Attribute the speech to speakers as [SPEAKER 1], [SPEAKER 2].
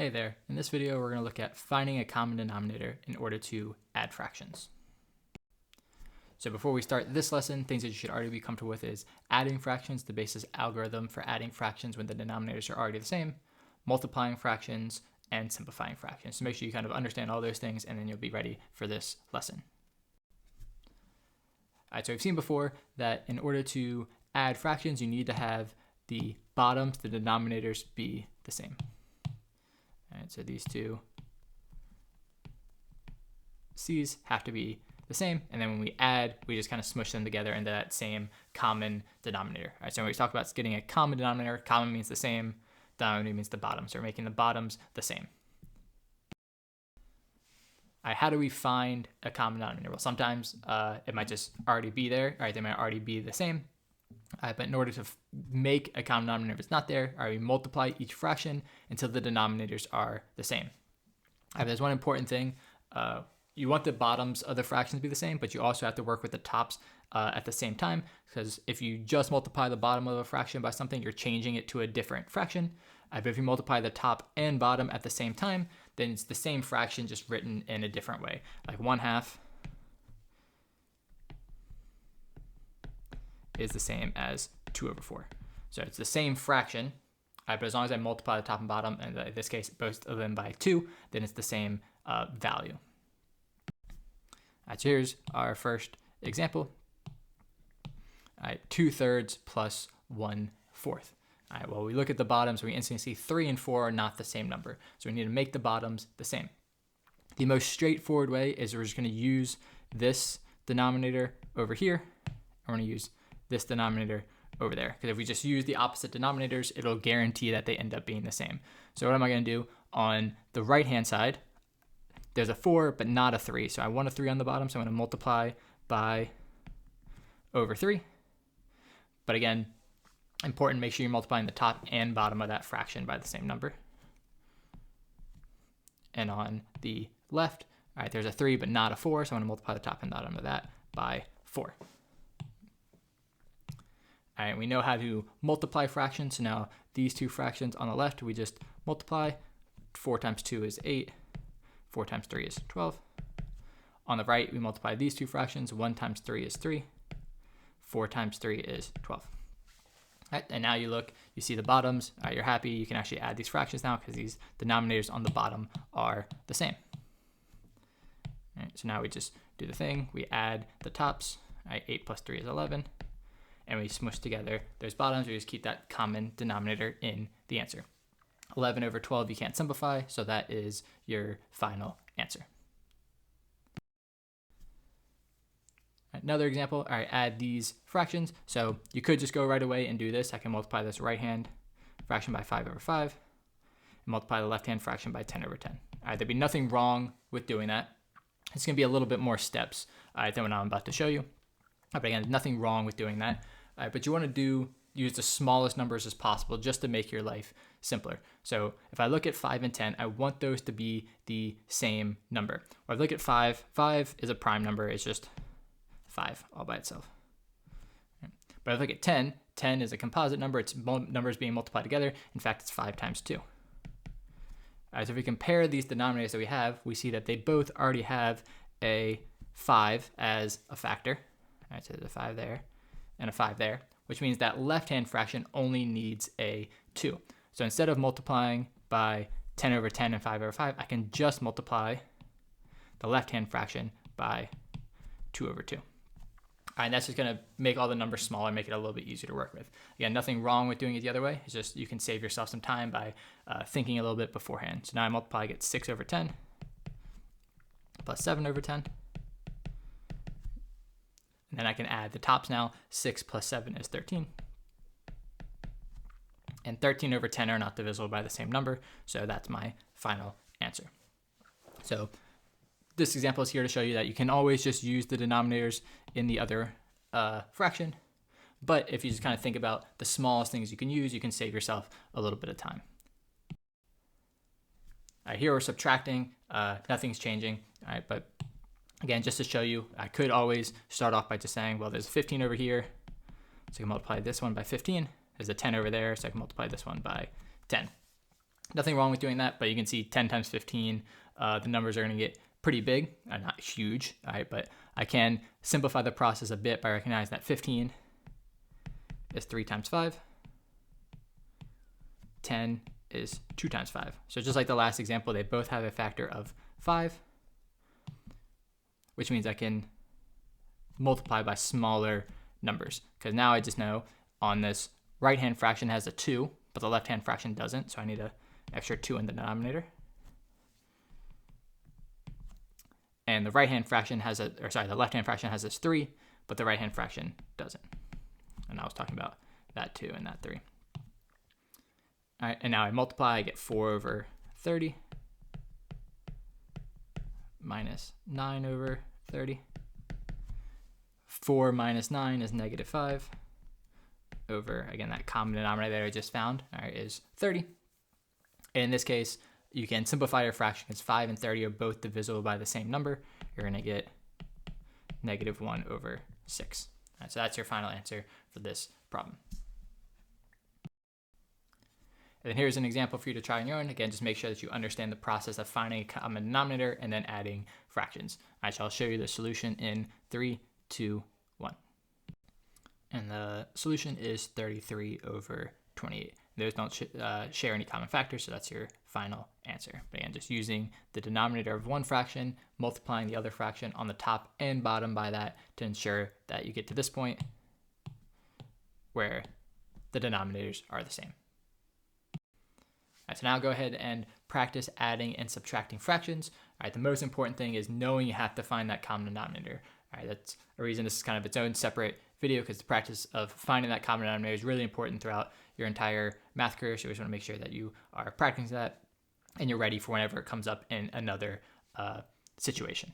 [SPEAKER 1] Hey there, in this video we're going to look at finding a common denominator in order to add fractions. So before we start this lesson, things that you should already be comfortable with is adding fractions, the basis algorithm for adding fractions when the denominators are already the same, multiplying fractions, and simplifying fractions. So make sure you kind of understand all those things and then you'll be ready for this lesson. All right, so we've seen before that in order to add fractions, you need to have the bottoms, the denominators, be the same. All right, so these two C's have to be the same, and then when we add, we just kind of smush them together into that same common denominator. All right, so when we talk about getting a common denominator, common means the same, denominator means the bottom, so we're making the bottoms the same. All right, how do we find a common denominator? Well, sometimes it might just already be there. All right, they might already be the same. But in order to make a common denominator, if it's not there, we multiply each fraction until the denominators are the same. There's one important thing. You want the bottoms of the fractions to be the same, but you also have to work with the tops at the same time, because if you just multiply the bottom of a fraction by something, you're changing it to a different fraction. But if you multiply the top and bottom at the same time, then it's the same fraction just written in a different way, like 1/2 is the same as 2/4. So it's the same fraction, but as long as I multiply the top and bottom, and in this case, both of them by 2, then it's the same value. All right, so here's our first example. All right, 2/3 plus 1/4. All right, well, we look at the bottoms, we instantly see 3 and 4 are not the same number. So we need to make the bottoms the same. The most straightforward way is we're just going to use this denominator over here. We're going to use this denominator over there, because if we just use the opposite denominators, it'll guarantee that they end up being the same. So what am I going to do? On the right hand side, there's a 4 but not a 3, so I want a 3 on the bottom, so I'm going to multiply by over 3. But again, important, make sure you're multiplying the top and bottom of that fraction by the same number. And on the left, all right, there's a 3 but not a 4, so I'm going to multiply the top and bottom of that by 4. All right, we know how to multiply fractions, so now these two fractions on the left, we just multiply. 4 times 2 is 8. 4 times 3 is 12. On the right, we multiply these two fractions. 1 times 3 is 3. 4 times 3 is 12. All right, and now you look, you see the bottoms. All right, you're happy. You can actually add these fractions now because these denominators on the bottom are the same. All right, so now we just do the thing. We add the tops. All right, 8 plus 3 is 11. And we smush together those bottoms. We just keep that common denominator in the answer. 11 over 12 you can't simplify, so that is your final answer. Another example, all right, add these fractions. So you could just go right away and do this. I can multiply this right hand fraction by 5/5, and multiply the left hand fraction by 10/10. All right, there'd be nothing wrong with doing that. It's gonna be a little bit more steps than what I'm about to show you. But again, nothing wrong with doing that. But you want to use the smallest numbers as possible just to make your life simpler. So if I look at 5 and 10, I want those to be the same number. Or if I look at 5, 5 is a prime number. It's just 5 all by itself. But if I look at 10, 10 is a composite number. It's numbers being multiplied together. In fact, it's 5 times 2. So if we compare these denominators that we have, we see that they both already have a 5 as a factor. All right, so there's a 5 there and a 5 there, which means that left-hand fraction only needs a 2. So instead of multiplying by 10/10 and 5/5, I can just multiply the left-hand fraction by 2/2. All right, and that's just going to make all the numbers smaller, make it a little bit easier to work with. Again, nothing wrong with doing it the other way. It's just you can save yourself some time by thinking a little bit beforehand. So now I multiply, I get 6/10 plus 7/10. And then I can add the tops now. 6 plus 7 is 13. And 13/10 are not divisible by the same number, so that's my final answer. So this example is here to show you that you can always just use the denominators in the other fraction. But if you just kind of think about the smallest things you can use, you can save yourself a little bit of time. All right, here we're subtracting. Nothing's changing. All right, but again, just to show you, I could always start off by just saying, well, there's 15 over here, so I can multiply this one by 15. There's a 10 over there, so I can multiply this one by 10. Nothing wrong with doing that, but you can see 10 times 15, the numbers are going to get pretty big, not huge, all right, but I can simplify the process a bit by recognizing that 15 is 3 times 5, 10 is 2 times 5. So just like the last example, they both have a factor of 5, which means I can multiply by smaller numbers, because now I just know on this right-hand fraction has a 2, but the left-hand fraction doesn't, so I need an extra 2 in the denominator. And the right-hand fraction has the left-hand fraction has this 3, but the right-hand fraction doesn't. And I was talking about that 2 and that 3. All right, and now I multiply, I get 4 over 30 minus 9 over 30. 4 minus 9 is negative 5 over, again, that common denominator that I just found, all right, is 30. And in this case, you can simplify your fraction because 5 and 30 are both divisible by the same number. You're going to get negative 1 over 6. All right, so that's your final answer for this problem. And then here's an example for you to try on your own. Again, just make sure that you understand the process of finding a common denominator and then adding fractions. I shall show you the solution in 3, 2, 1. And the solution is 33 over 28. Those don't share any common factors, so that's your final answer. But again, just using the denominator of one fraction, multiplying the other fraction on the top and bottom by that to ensure that you get to this point where the denominators are the same. All right, so now go ahead and practice adding and subtracting fractions. All right, the most important thing is knowing you have to find that common denominator. All right, that's a reason this is kind of its own separate video, because the practice of finding that common denominator is really important throughout your entire math career. So we just want to make sure that you are practicing that and you're ready for whenever it comes up in another situation.